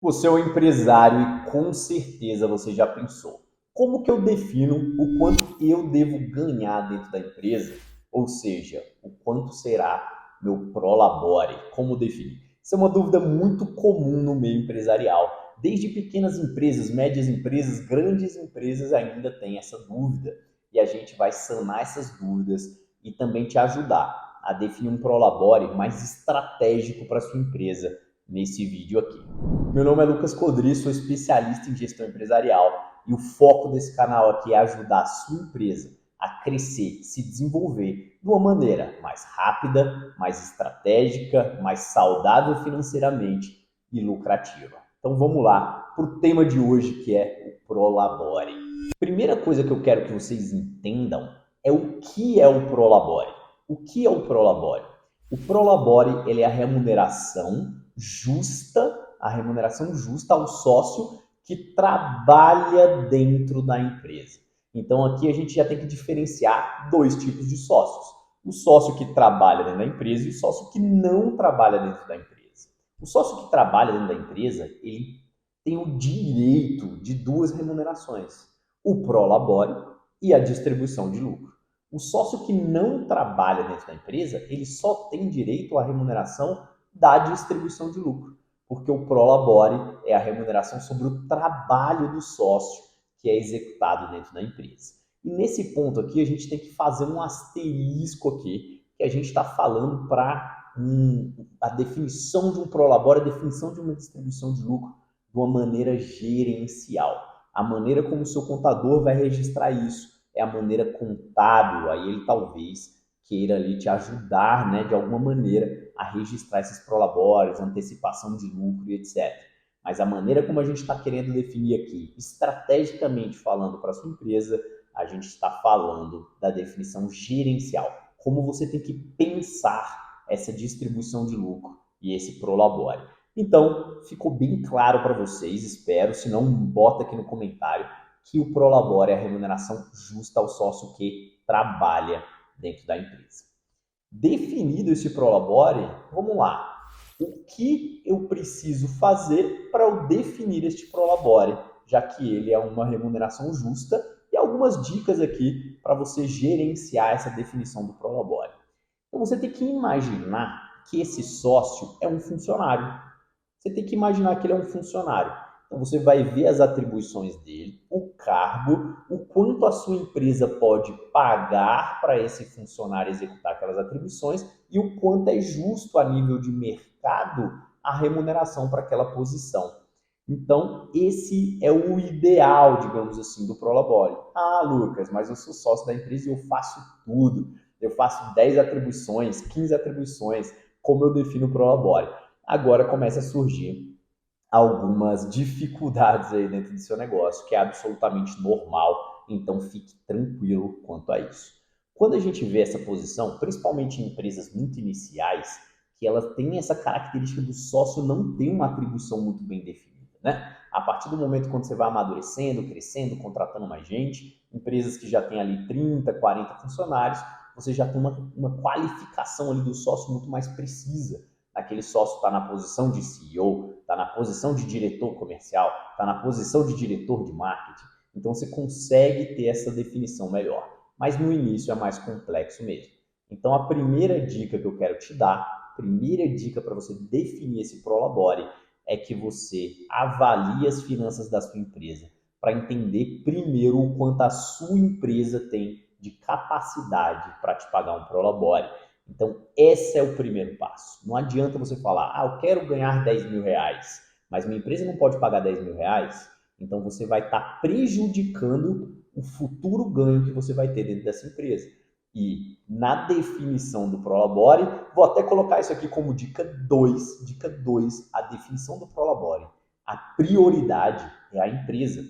Você é um empresário e com certeza você já pensou: como que eu defino o quanto eu devo ganhar dentro da empresa? Ou seja, o quanto será meu prolabore? Como definir? Isso é uma dúvida muito comum no meio empresarial. Desde pequenas empresas, médias empresas, grandes empresas ainda tem essa dúvida. E a gente vai sanar essas dúvidas e também te ajudar a definir um prolabore mais estratégico para sua empresa nesse vídeo aqui. Meu nome é Lucas Codri, sou especialista em gestão empresarial e o foco desse canal aqui é ajudar a sua empresa a crescer, se desenvolver de uma maneira mais rápida, mais estratégica, mais saudável financeiramente e lucrativa. Então vamos lá para o tema de hoje, que é o Prolabore. Primeira coisa que eu quero que vocês entendam é o que é o Prolabore. O que é o Prolabore? O Prolabore ele é a remuneração justa, ao sócio que trabalha dentro da empresa. Então aqui a gente já tem que diferenciar dois tipos de sócios: o sócio que trabalha dentro da empresa e o sócio que não trabalha dentro da empresa. O sócio que trabalha dentro da empresa, ele tem o direito de duas remunerações: o prolabore e a distribuição de lucro. O sócio que não trabalha dentro da empresa, ele só tem direito à remuneração da distribuição de lucro, porque o prolabore é a remuneração sobre o trabalho do sócio que é executado dentro da empresa. E nesse ponto aqui a gente tem que fazer um asterisco aqui, que a gente está falando para a definição de um prolabore, a definição de uma distribuição de lucro de uma maneira gerencial. A maneira como o seu contador vai registrar isso é a maneira contábil. Aí ele talvez queira ali te ajudar, né, de alguma maneira a registrar esses prolabores, antecipação de lucro e etc. Mas a maneira como a gente está querendo definir aqui, estrategicamente falando para a sua empresa, a gente está falando da definição gerencial. Como você tem que pensar essa distribuição de lucro e esse prolabore. Então, ficou bem claro para vocês, espero. Se não, bota aqui no comentário que o prolabore é a remuneração justa ao sócio que trabalha dentro da empresa. Definido esse prolabore, vamos lá. O que eu preciso fazer para eu definir este prolabore, já que ele é uma remuneração justa, e algumas dicas aqui para você gerenciar essa definição do prolabore. Então você tem que imaginar que esse sócio é um funcionário. Você tem que imaginar que ele é um funcionário. Então você vai ver as atribuições dele, o cargo, o quanto a sua empresa pode pagar para esse funcionário executar aquelas atribuições e o quanto é justo a nível de mercado a remuneração para aquela posição. Então, esse é o ideal, digamos assim, do Prolabore. Ah, Lucas, mas eu sou sócio da empresa e eu faço tudo. Eu faço 10 atribuições, 15 atribuições. Como eu defino o Prolabore? Agora começa a surgir algumas dificuldades aí dentro do seu negócio, que é absolutamente normal, então fique tranquilo quanto a isso. Quando a gente vê essa posição, principalmente em empresas muito iniciais, que elas têm essa característica do sócio não ter uma atribuição muito bem definida, né? A partir do momento quando você vai amadurecendo, crescendo, contratando mais gente, empresas que já têm ali 30, 40 funcionários, você já tem uma qualificação ali do sócio muito mais precisa. Aquele sócio está na posição de CEO, está na posição de diretor comercial, está na posição de diretor de marketing. Então você consegue ter essa definição melhor. Mas no início é mais complexo mesmo. Então a primeira dica que eu quero te dar, primeira dica para você definir esse prolabore, é que você avalie as finanças da sua empresa para entender primeiro o quanto a sua empresa tem de capacidade para te pagar um prolabore. Então, esse é o primeiro passo. Não adianta você falar, eu quero ganhar 10 mil reais, mas minha empresa não pode pagar 10 mil reais, então você vai estar prejudicando o futuro ganho que você vai ter dentro dessa empresa. E na definição do Prolabore, vou até colocar isso aqui como dica 2. Dica 2, a definição do Prolabore. A prioridade é a empresa.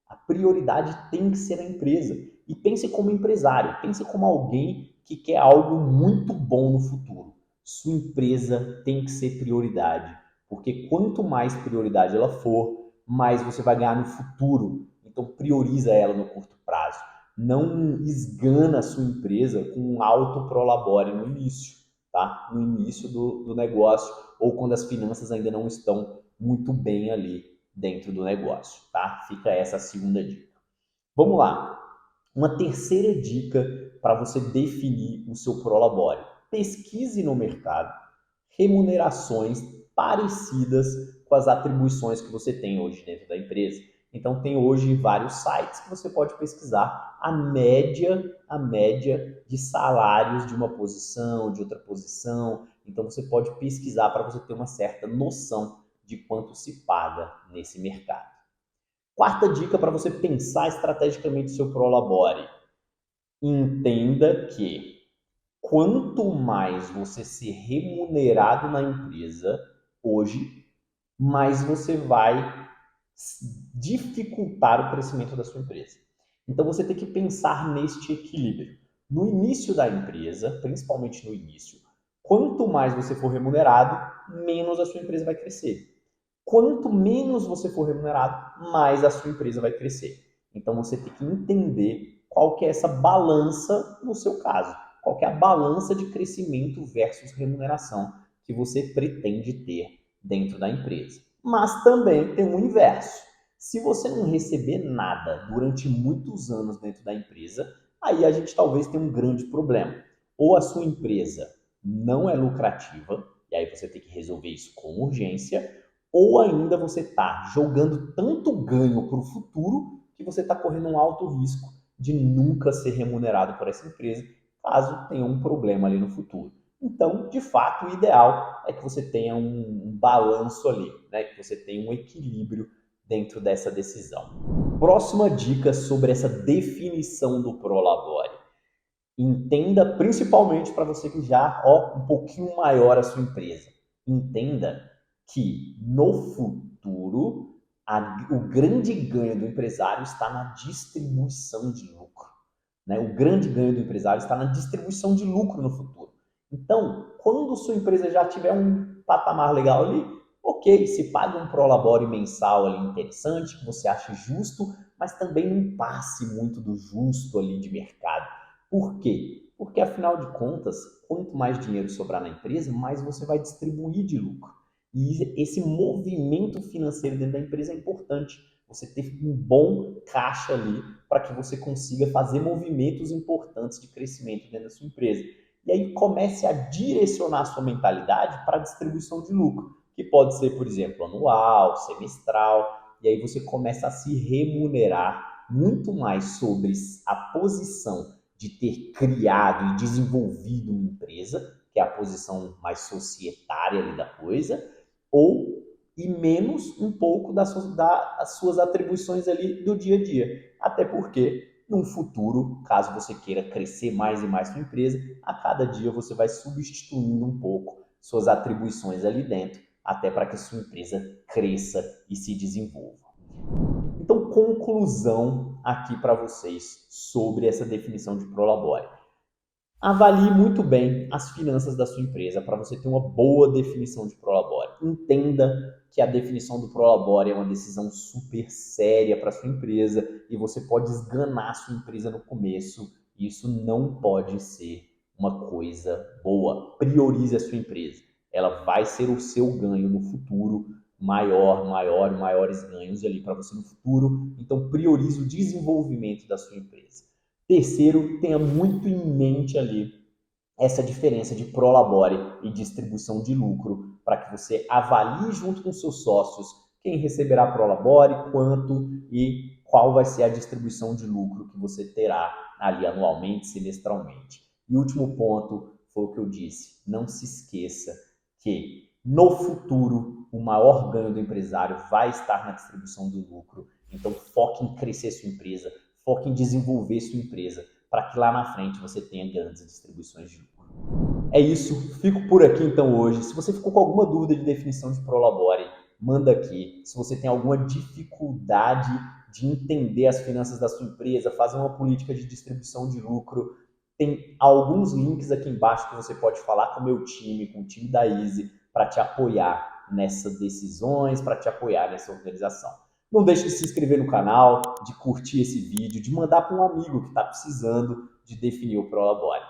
A prioridade tem que ser a empresa. E pense como empresário, pense como alguém que quer algo muito bom no futuro. Sua empresa tem que ser prioridade, porque quanto mais prioridade ela for, mais você vai ganhar no futuro. Então prioriza ela no curto prazo. Não esgana a sua empresa com um alto prolabore no início, tá? No início do negócio ou quando as finanças ainda não estão muito bem ali dentro do negócio, tá? Fica essa a segunda dica. Vamos lá. Uma terceira dica para você definir o seu prolabore. Pesquise no mercado remunerações parecidas com as atribuições que você tem hoje dentro da empresa. Então tem hoje vários sites que você pode pesquisar a média de salários de uma posição, de outra posição. Então você pode pesquisar para você ter uma certa noção de quanto se paga nesse mercado. Quarta dica para você pensar estrategicamente o seu prolabore. Entenda que quanto mais você ser remunerado na empresa hoje, mais você vai dificultar o crescimento da sua empresa. Então você tem que pensar neste equilíbrio. No início da empresa, principalmente no início, quanto mais você for remunerado, menos a sua empresa vai crescer. Quanto menos você for remunerado, mais a sua empresa vai crescer. Então você tem que entender qual que é essa balança no seu caso. Qual que é a balança de crescimento versus remuneração que você pretende ter dentro da empresa. Mas também tem o inverso. Se você não receber nada durante muitos anos dentro da empresa, aí a gente talvez tenha um grande problema. Ou a sua empresa não é lucrativa, e aí você tem que resolver isso com urgência, ou ainda você está jogando tanto ganho para o futuro que você está correndo um alto risco de nunca ser remunerado por essa empresa, caso tenha um problema ali no futuro. Então, de fato, o ideal é que você tenha um balanço ali, né? Que você tenha um equilíbrio dentro dessa decisão. Próxima dica sobre essa definição do prolabore. Entenda, principalmente para você que já um pouquinho maior a sua empresa. Entenda que no futuro o grande ganho do empresário está na distribuição de lucro. Né? O grande ganho do empresário está na distribuição de lucro no futuro. Então, quando sua empresa já tiver um patamar legal ali, ok, se paga um prolabore mensal ali interessante, que você acha justo, mas também não passe muito do justo ali de mercado. Por quê? Porque, afinal de contas, quanto mais dinheiro sobrar na empresa, mais você vai distribuir de lucro. E esse movimento financeiro dentro da empresa é importante. Você ter um bom caixa ali para que você consiga fazer movimentos importantes de crescimento dentro da sua empresa. E aí comece a direcionar a sua mentalidade para a distribuição de lucro, que pode ser, por exemplo, anual, semestral, e aí você começa a se remunerar muito mais sobre a posição de ter criado e desenvolvido uma empresa, que é a posição mais societária ali da coisa, ou e menos um pouco das suas atribuições ali do dia a dia. Até porque, no futuro, caso você queira crescer mais e mais sua empresa, a cada dia você vai substituindo um pouco suas atribuições ali dentro, até para que a sua empresa cresça e se desenvolva. Então, conclusão aqui para vocês sobre essa definição de prolabore. Avalie muito bem as finanças da sua empresa para você ter uma boa definição de prolabore. Entenda que a definição do prolabore é uma decisão super séria para sua empresa e você pode esganar a sua empresa no começo. Isso não pode ser uma coisa boa. Priorize a sua empresa. Ela vai ser o seu ganho no futuro, maiores ganhos ali para você no futuro. Então priorize o desenvolvimento da sua empresa. Terceiro, tenha muito em mente ali essa diferença de prolabore e distribuição de lucro, para que você avalie junto com seus sócios quem receberá prolabore, quanto e qual vai ser a distribuição de lucro que você terá ali anualmente, semestralmente. E o último ponto foi o que eu disse, não se esqueça que no futuro o maior ganho do empresário vai estar na distribuição do lucro, então foque em crescer sua empresa, foque em desenvolver sua empresa, para que lá na frente você tenha grandes distribuições de lucro. É isso, fico por aqui então hoje. Se você ficou com alguma dúvida de definição de prolabore, manda aqui. Se você tem alguma dificuldade de entender as finanças da sua empresa, fazer uma política de distribuição de lucro, tem alguns links aqui embaixo que você pode falar com o meu time, com o time da Easy, para te apoiar nessas decisões, para te apoiar nessa organização. Não deixe de se inscrever no canal, de curtir esse vídeo, de mandar para um amigo que está precisando de definir o prolabore.